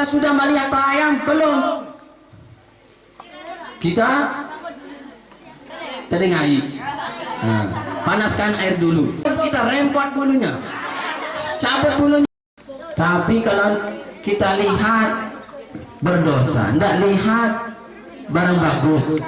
Sudah melihat bayang belum? Kita teringai. Panaskan air dulu. Kita rempot bulunya, cabut bulunya. Tapi kalau kita lihat berdosa, tidak lihat barang bagus.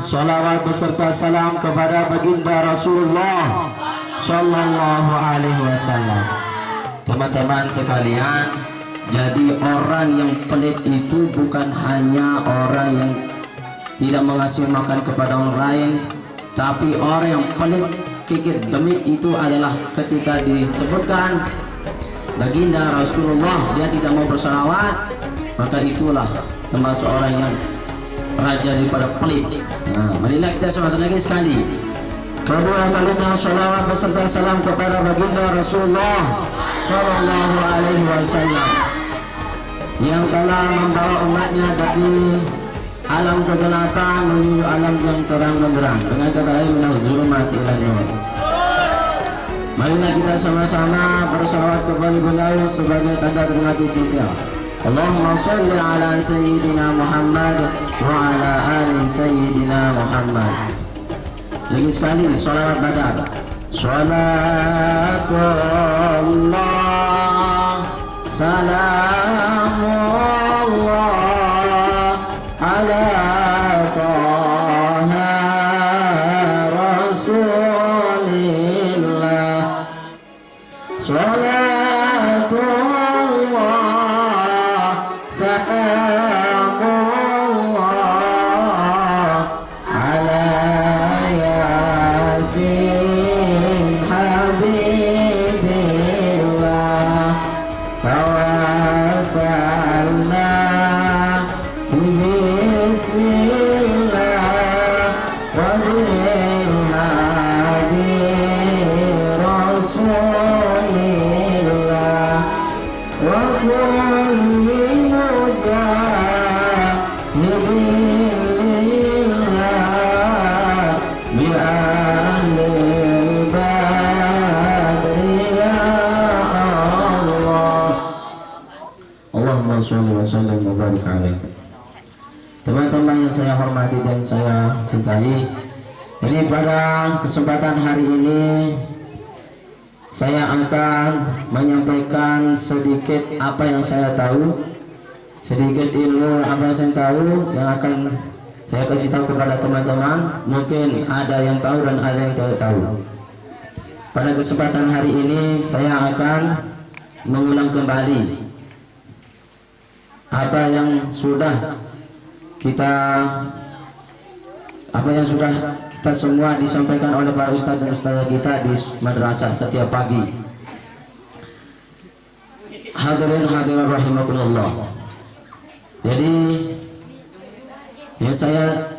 Salawat beserta salam kepada baginda Rasulullah Sallallahu Alaihi Wasallam. Teman-teman sekalian, jadi orang yang pelit itu bukan hanya orang yang tidak mengasih makan kepada orang lain, tapi orang yang pelit kikir demit itu adalah ketika disebutkan baginda Rasulullah dia tidak mau bersalawat, maka itulah termasuk orang yang raja daripada pelit. Marilah kita sama-sama lagi sekali. Kedua kalinya salawat beserta salam kepada baginda Rasulullah Sallallahu Alaihi Wasallam yang telah membawa umatnya dari alam kegelapan menuju alam yang terang benderang dengan kata lain minaz zulumati ilan nur. Marilah kita sama-sama bersalawat kepada beliau sebagai tanda terima kasih kita. Allahumma salli ala Sayyidina Muhammad wa ala ali Sayyidina Muhammad. Lagi sekali salawat badar. Salatullah salamullah ala taha rasulillah. Teman-teman yang saya hormati dan saya cintai, ini pada kesempatan hari ini saya akan menyampaikan sedikit apa yang saya tahu, sedikit ilmu apa yang saya tahu yang akan saya kasih tahu kepada teman-teman. Mungkin ada yang tahu dan ada yang tidak tahu. Pada kesempatan hari ini saya akan mengulang kembali apa yang sudah kita semua disampaikan oleh para ustadz dan ustadzah kita di madrasah setiap pagi. Hadirin hadirat rahimakumullah. Jadi yang saya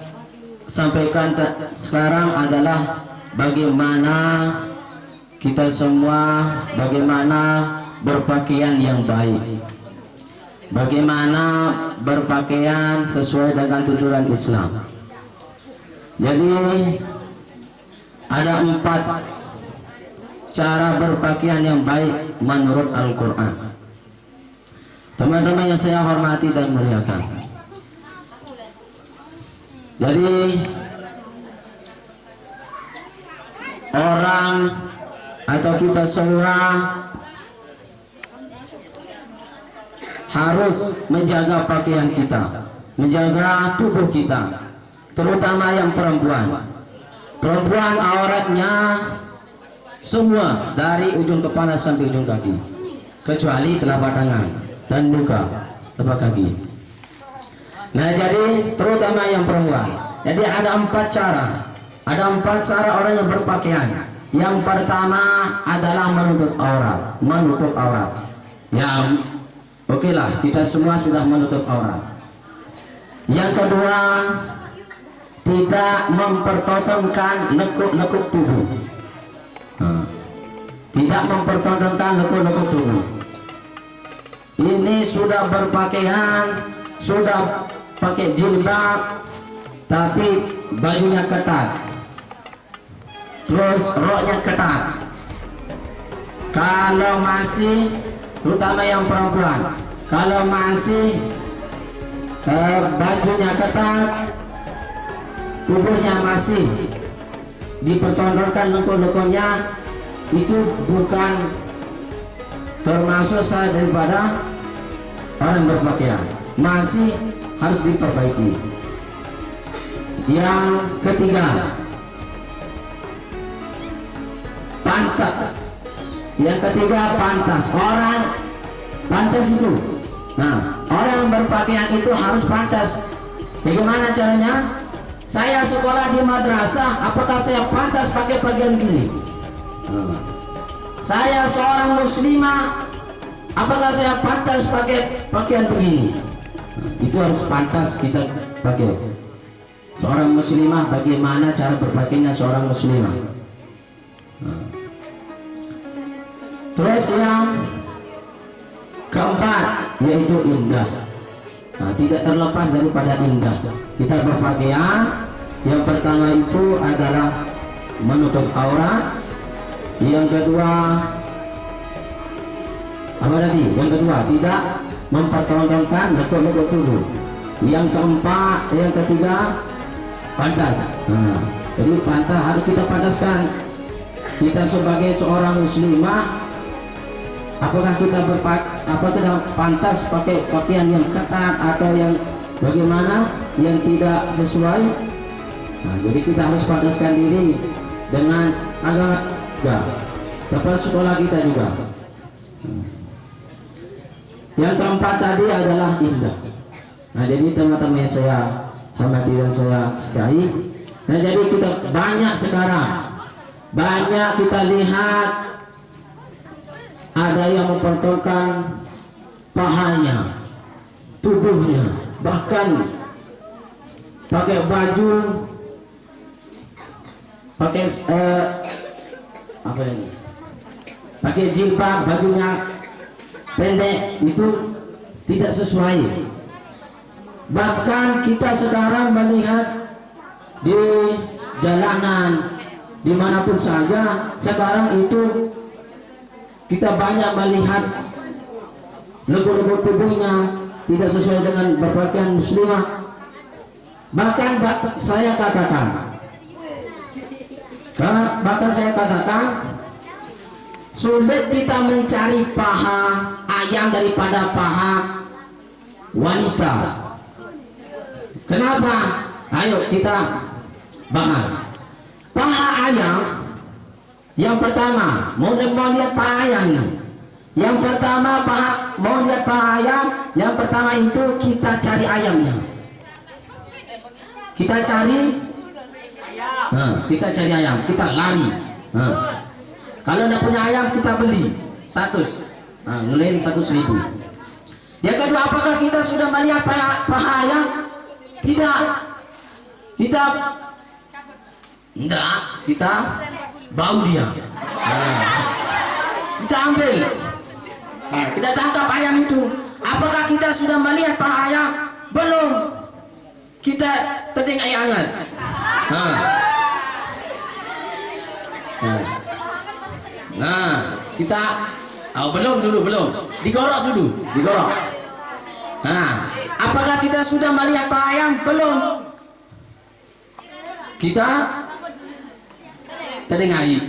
sampaikan sekarang adalah bagaimana kita semua berpakaian yang baik, bagaimana berpakaian sesuai dengan tuntunan Islam. Jadi ada 4 cara berpakaian yang baik menurut Al-Quran. Teman-teman yang saya hormati dan muliakan, jadi orang atau kita semua harus menjaga pakaian kita. menjaga tubuh kita, terutama yang perempuan. Perempuan auratnya semua dari ujung kepala sampai ujung kaki, kecuali telapak tangan dan muka, telapak kaki. Nah, jadi terutama yang perempuan. Jadi ada 4 cara. Ada 4 cara orang yang berpakaian. Yang pertama adalah menutup aurat. Menutup aurat. Ya, oke lah, kita semua sudah menutup aurat. Yang kedua, tidak mempertontonkan lekuk-lekuk tubuh. Tidak mempertontonkan lekuk-lekuk tubuh. Ini sudah berpakaian, sudah pakai jilbab, tapi bajunya ketat, terus roknya ketat. Kalau masih, terutama yang perempuan, kalau masih bajunya ketat, tubuhnya masih dipertontonkan lekuk-lekuknya, itu bukan termasuk sah daripada orang berpakaian, masih harus diperbaiki. Yang ketiga, pantas. Yang ketiga, pantas. Orang pantas itu, nah, orang yang berpakaian itu harus pantas. Bagaimana caranya? Saya sekolah di madrasah, apakah saya pantas pakai pakaian gini? Saya seorang muslimah, apakah saya pantas pakai pakaian begini? Itu harus pantas kita pakai. Seorang muslimah, bagaimana cara berpakaiannya seorang muslimah? Terus yang keempat, yaitu indah. Nah, tidak terlepas daripada indah. Kita berpakaian, yang pertama itu adalah menutup aurat. Yang kedua, apa tadi? Yang kedua, tidak mempertontonkan lekuk-lekuk tubuh. Yang keempat, yang ketiga, pantas. Nah, jadi pantas harus kita pantaskan. Kita sebagai seorang muslimah, apakah kita pantas pakai pakaian yang ketat atau yang bagaimana, yang tidak sesuai? Nah, jadi kita harus pantaskan diri dengan agama juga, tempat sekolah kita juga. Yang keempat tadi adalah indah. Nah, jadi teman-teman yang saya hormati dan saya sukai, nah, jadi kita banyak sekarang, banyak kita lihat ada yang mempertontonkan pahanya, tubuhnya, bahkan pakai baju, pakai apa ini? Pakai jilbab, bajunya pendek, itu tidak sesuai. Bahkan kita sekarang melihat di jalanan, dimanapun saja, sekarang itu kita banyak melihat lekuk-lekuk tubuhnya tidak sesuai dengan berpakaian muslimah. Bahkan saya katakan sulit kita mencari paha ayam daripada paha wanita. Kenapa? Ayo kita bahas. Paha ayam, yang pertama mau lihat paha ayamnya. Yang pertama mau lihat paha ayam, yang pertama itu kita cari ayamnya. Kita cari ayam, kita lari. Kalau tidak punya ayam, kita beli 100. Nulain 100.000. Yang kedua, apakah kita sudah melihat paha ayam? Tidak. Kita bau dia. Kita ambil. Kita tangkap ayam itu. Apakah kita sudah melihat paha ayam? Belum. Kita teding air hangat. Kita belum. Digorok dulu. Apakah kita sudah melihat paha ayam? Belum. Kita teding air.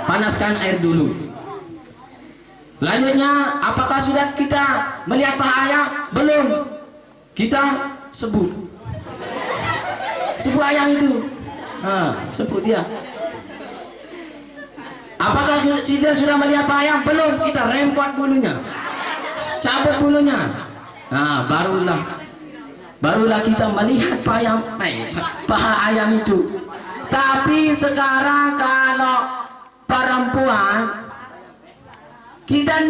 Panaskan air dulu. Lanjutnya, apakah sudah kita melihat paha ayam? Belum. kita sebut ayam itu, sebut dia. Apakah kita sudah melihat ayam? Belum, kita rempot bulunya, cabut bulunya. Nah, barulah kita melihat paha ayam itu. Tapi sekarang kalau perempuan, kita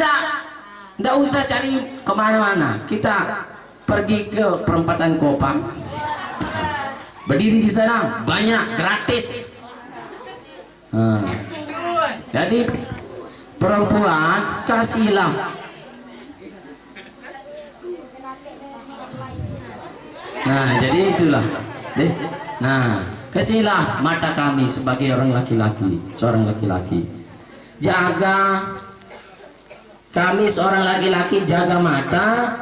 ndak usah cari kemana-mana, kita pergi ke perempatan Kopang, berdiri di sana, banyak gratis. Jadi perempuan kasihlah. Nah, jadi itulah. Nah, kasihlah mata kami sebagai orang laki-laki, seorang laki-laki. Jaga kami seorang laki-laki, jaga mata.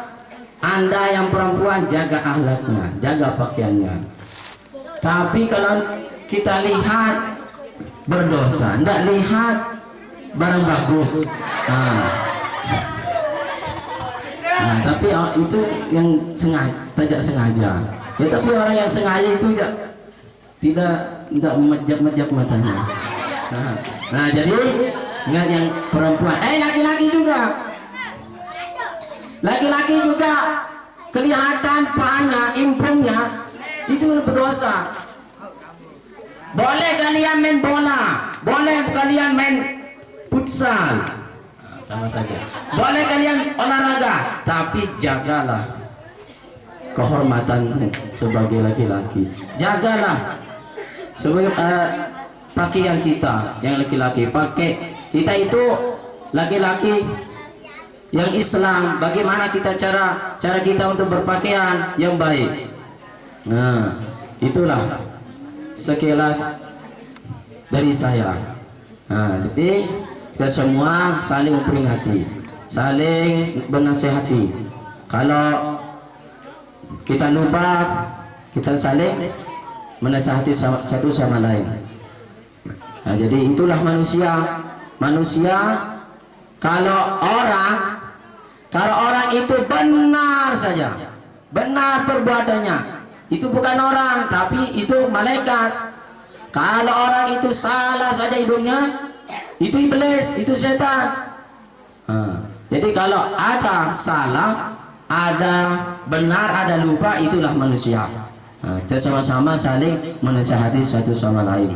Anda yang perempuan jaga akhlaknya, jaga pakaiannya. Tapi kalau kita lihat berdosa, tidak lihat barang bagus. Tapi itu yang tidak sengaja. Ya, tapi orang yang sengaja itu tidak memejap-mejap matanya. Nah, jadi ingat yang perempuan, laki-laki juga kelihatan pahanya, impungnya itu berdosa. Boleh kalian main bola, boleh kalian main futsal, sama saja. Boleh kalian olahraga, tapi jagalah kehormatan sebagai laki-laki. Jagalah sebagai pakaian kita yang laki-laki pakai. Kita itu laki-laki yang Islam, bagaimana kita cara kita untuk berpakaian yang baik. Nah, itulah sekilas dari saya. Nah, jadi kita semua saling memperingati, saling bernasihati. Kalau kita lupa, kita saling menasihati satu sama lain. Nah, jadi itulah manusia. Kalau orang itu benar saja, benar perbuatannya, itu bukan orang, tapi itu malaikat. Kalau orang itu salah saja hidupnya, itu iblis, itu setan. Jadi kalau ada salah, ada benar, ada lupa, itulah manusia. Kita sama-sama saling menasihati satu sama lain.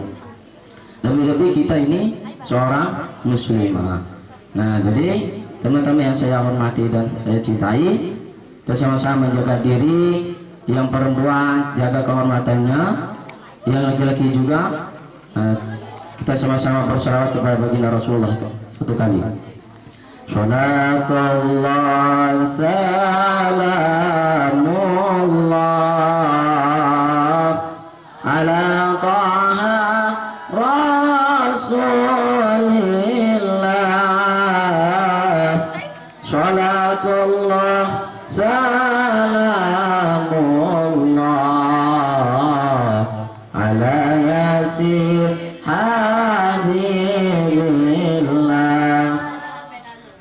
Lebih-lebih kita ini seorang muslimah. Nah, jadi teman-teman yang saya hormati dan saya cintai, kita sama-sama menjaga diri. Yang perempuan jaga kehormatannya, yang laki-laki juga. Kita sama-sama berselawat kepada baginda Rasulullah satu kali. Salatullah salamullah ala taha rasulillah. Salatullah salamullah ala yasir habibillah.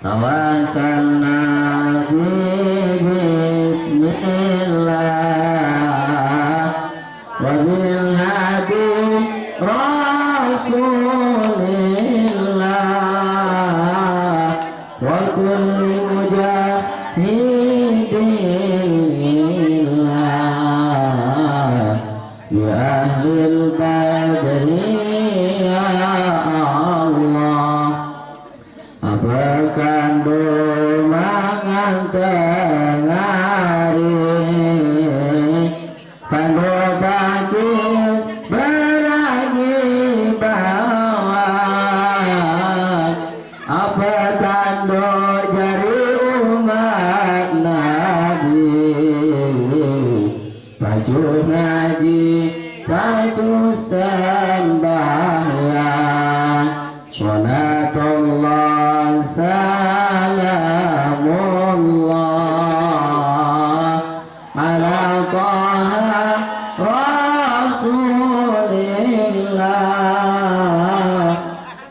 Tawasalna bismillah wa bil hadi rasulillah wa kulli mujahidin lillah bi ahlil badri ya Allah. Apakan domangan tengari, kando bakis beragi bawah. Apakan do jari umat Nabi, baju ngaji, baju sembahyang. Salatullah salamullah ala taha rasulillah.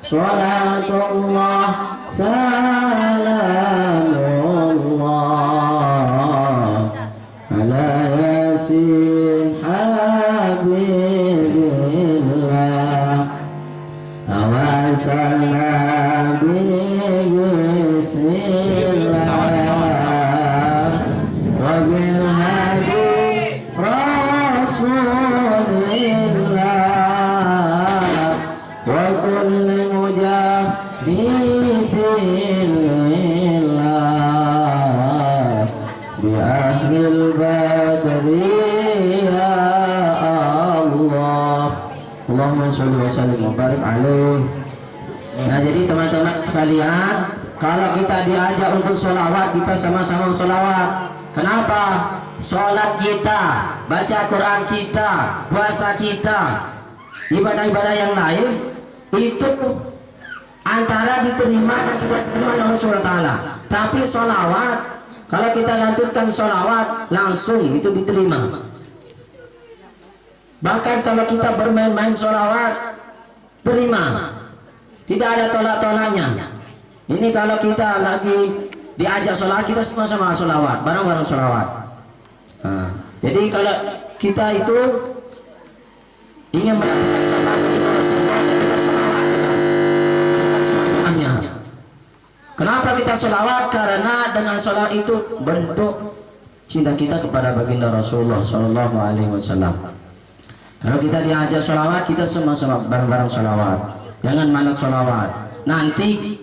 Salatullah salamullah ala habibillah tawassalna bi bismillah wa bil hadi rasulillah wa kulli mujahidin lillah bi ahlil badri ya Allah. Allahumma sholli wa sallim wa barik alaih. Nah, jadi teman-teman sekalian, kalau kita diajak untuk sholawat, kita sama-sama sholawat. Kenapa? Sholat kita, baca Quran kita, puasa kita, ibadah-ibadah yang lain itu antara diterima dan tidak diterima oleh Allah SWT. Tapi sholawat, kalau kita lanjutkan sholawat, langsung itu diterima. Bahkan kalau kita bermain-main sholawat, terima. Tidak ada tolak-tolaknya. Ini kalau kita lagi diajak sholat, kita sama-sama sholawat, bareng-bareng sholawat. Nah, jadi kalau kita itu ingin melakukan sholat kita Rasulullah, kita sholawat semuanya. Kenapa kita sholawat? Karena dengan sholat itu bentuk cinta kita kepada baginda Rasulullah Shallallahu Alaihi Wasallam. Kalau kita diajak sholawat, kita sama-sama bareng-bareng sholawat. Jangan malas sholawat. Nanti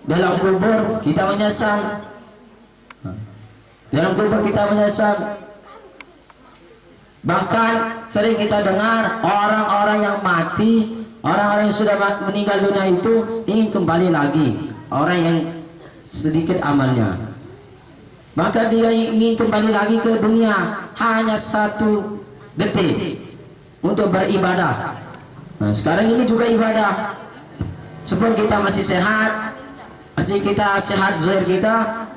dalam kubur kita menyesal. Dalam kubur kita menyesal. Bahkan sering kita dengar orang-orang yang mati, orang-orang yang sudah meninggal dunia itu ingin kembali lagi. Orang yang sedikit amalnya, maka dia ingin kembali lagi ke dunia hanya 1 detik untuk beribadah. Nah, sekarang ini juga ibadah. Sebelum kita masih sehat, masih kita sehat zahir kita,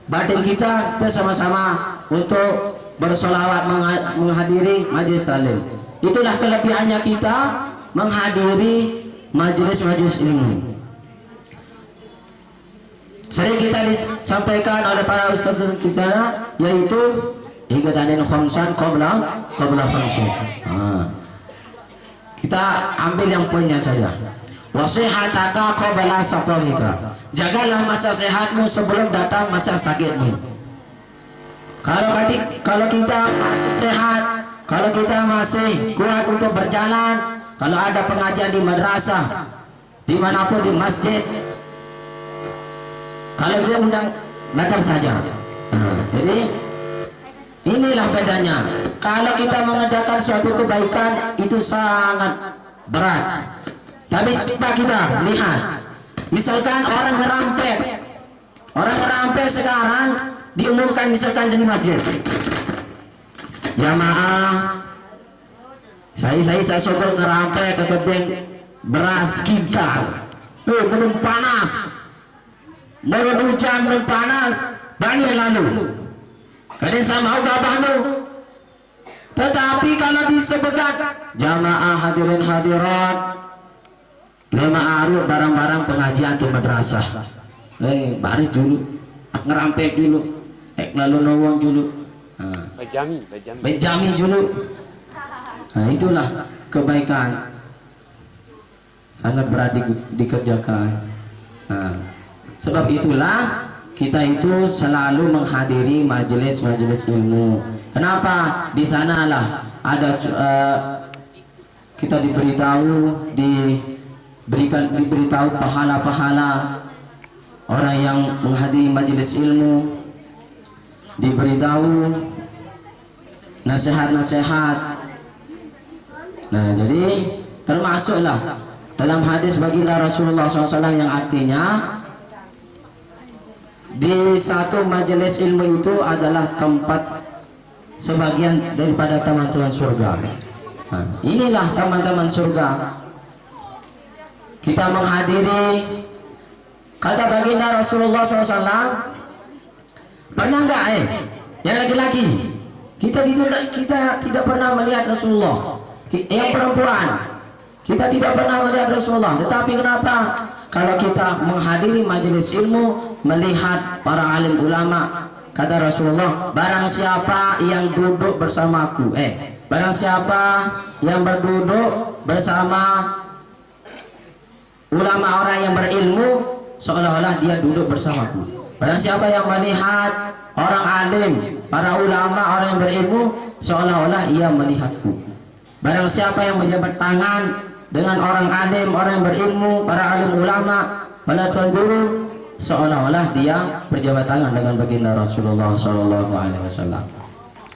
batin kita sama-sama untuk bersolawat menghadiri majelis taklim. Itulah kelebihannya kita menghadiri majelis-majelis ilmu. Sering kita disampaikan oleh para ustaz kita, yaitu igadanin khamsan qabla khamsin. Kita ambil yang poinnya saja. Wasihataka qabla saqamika. Jagalah masa sehatmu sebelum datang masa sakitmu. Kalau kita masih sehat, kalau kita masih kuat untuk berjalan, kalau ada pengajian di madrasah, dimanapun di masjid, kalau dia undang, datang saja. Jadi inilah bedanya. Kalau kita mengadakan suatu kebaikan itu sangat berat. Tapi coba kita lihat, misalkan orang ngerampok sekarang diumumkan misalkan di masjid, jamaah, saya sokong ngerampok ke gudang beras kita, belum panas, belum hujan, belum panas, banyak lalu. Kadang saya mau gabahnu. Tetapi kalau disebutkan jamaah hadirin hadirat, lima arut barang-barang pengajian di madrasah, baris dulu, ngerampek dulu, lalu nawang dulu, bejami dulu. Nah, itulah kebaikan, sangat berat dikerjakan. Nah, sebab itulah kita itu selalu menghadiri majelis-majelis ilmu. Kenapa? Di sanalah ada kita diberitahu pahala-pahala orang yang menghadiri majelis ilmu, diberitahu nasihat-nasihat. Nah, jadi termasuklah dalam hadis baginda Rasulullah SAW yang artinya di satu majelis ilmu itu adalah tempat sebagian daripada teman-teman surga. Nah, inilah teman-teman surga. Kita menghadiri, kata baginda Rasulullah SAW, pernah nggak yang laki-laki kita tidak pernah melihat Rasulullah, yang perempuan kita tidak pernah melihat Rasulullah. Tetapi kenapa? Kalau kita menghadiri majelis ilmu, melihat para alim ulama, Kata Rasulullah, barang siapa yang duduk bersamaku, barang siapa yang berduduk bersama ulama orang yang berilmu, seolah-olah dia duduk bersamaku. Barang siapa yang melihat orang alim, para ulama orang yang berilmu, seolah-olah ia melihatku. Barang siapa yang menjabat tangan dengan orang alim, orang yang berilmu, para alim ulama, para tuan guru, seolah-olah dia berjabat tangan dengan baginda Rasulullah Shallallahu Alaihi Wasallam.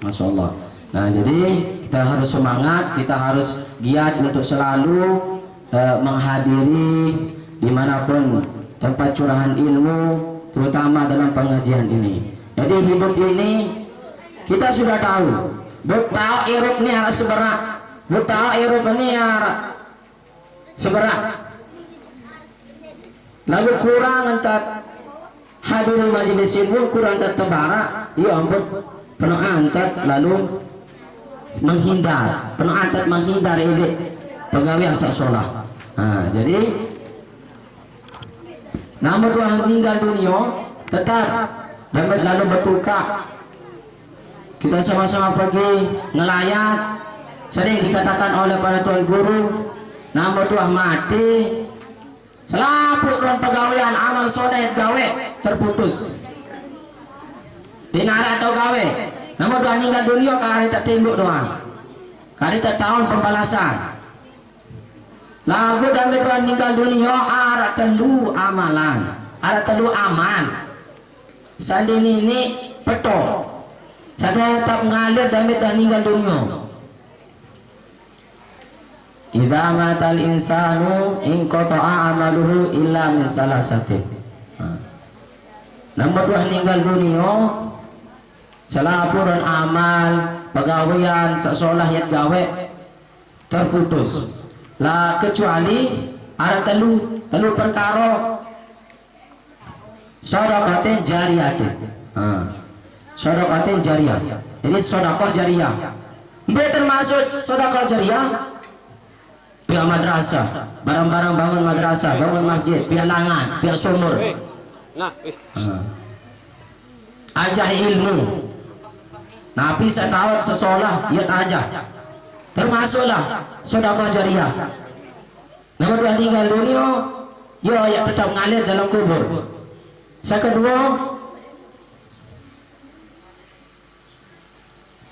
Masya Allah. Nah, jadi kita harus semangat, kita harus giat untuk selalu menghadiri dimanapun tempat curahan ilmu, terutama dalam pengajian ini. Jadi hidup ini kita sudah tahu, tahu irup ini harus seberak, tahu irup ini harus seberak. Lalu kurang antar hadir majelis ilmu, kurang antar tebara, ya ampun, penuh antar lalu menghindar, penuh antar menghindar ini pegawai yang sekolah. Nah, jadi namun Tuhan meninggal dunia tetap lalu bertukar. Kita sama-sama pergi ngelayat, sering dikatakan oleh para tuan guru, namun Tuhan mati selaput dalam pegawaian amal soleh gawe terputus dinara atau gawe, namun Tuhan meninggal dunia kari tak tembok doang, kari tak tahun pembalasan. Lagu dami Tuhan meninggal dunia arah telu amalan, arah telu aman. Sandi ini peto, saya tetap ngalir dami Tuhan meninggal dunia. Idza matal insanu in qata'a amaluhu illa min salasatin. Namun Tuhan meninggal dunia, selapuran amal pegawaian sesolah yang gawe terputus. Lah kecuali ada telu perkara sedekah jariyah. Sedekah jariyah. Jadi sedekah jariyah. Dia termasuk sedekah jariyah. Pihak madrasah, barang-barang bangun madrasah, bangun masjid, pihak langan, pihak sumur. Ajah ilmu. Nabi setawat sesolah dia ajah. Termasuklah sedekah jariyah. Namun Tuhan tinggal dunia, ya tetap ngalir dalam kubur. Kedua,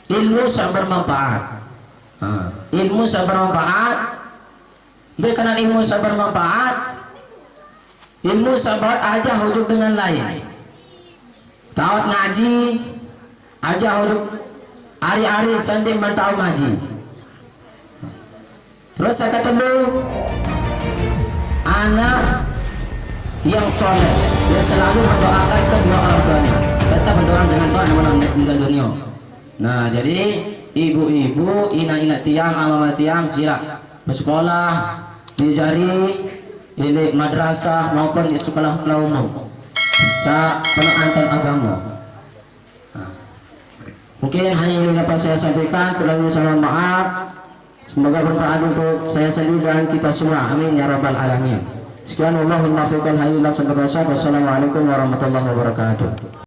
ilmu yang bermanfaat. Ilmu yang bermanfaat. Bukan ilmu yang bermanfaat. Ilmu sahabat aja hujuk dengan lain. Tawat ngaji, aja hujuk hari-hari sandi mentau ngaji. Terus saya kata dulu, anak yang soleh dia selalu mendoakan kedua orang tuanya, tetap mendoakan dengan Tuhan yang meninggal dunia. Nah, jadi ibu-ibu, ina-ina tiang, ama tiang sila bersekolah, dijari di madrasah maupun di sekolah umum sa penantan agama. Nah, mungkin hanya ini dapat saya sampaikan, kurang lebih saya maaf. Semoga bermanfaat untuk saya sendiri dan kita semua. Amin ya rabbal alamin. Sekian, Allahumma fiqal hayyul la. Wassalamualaikum warahmatullahi wabarakatuh.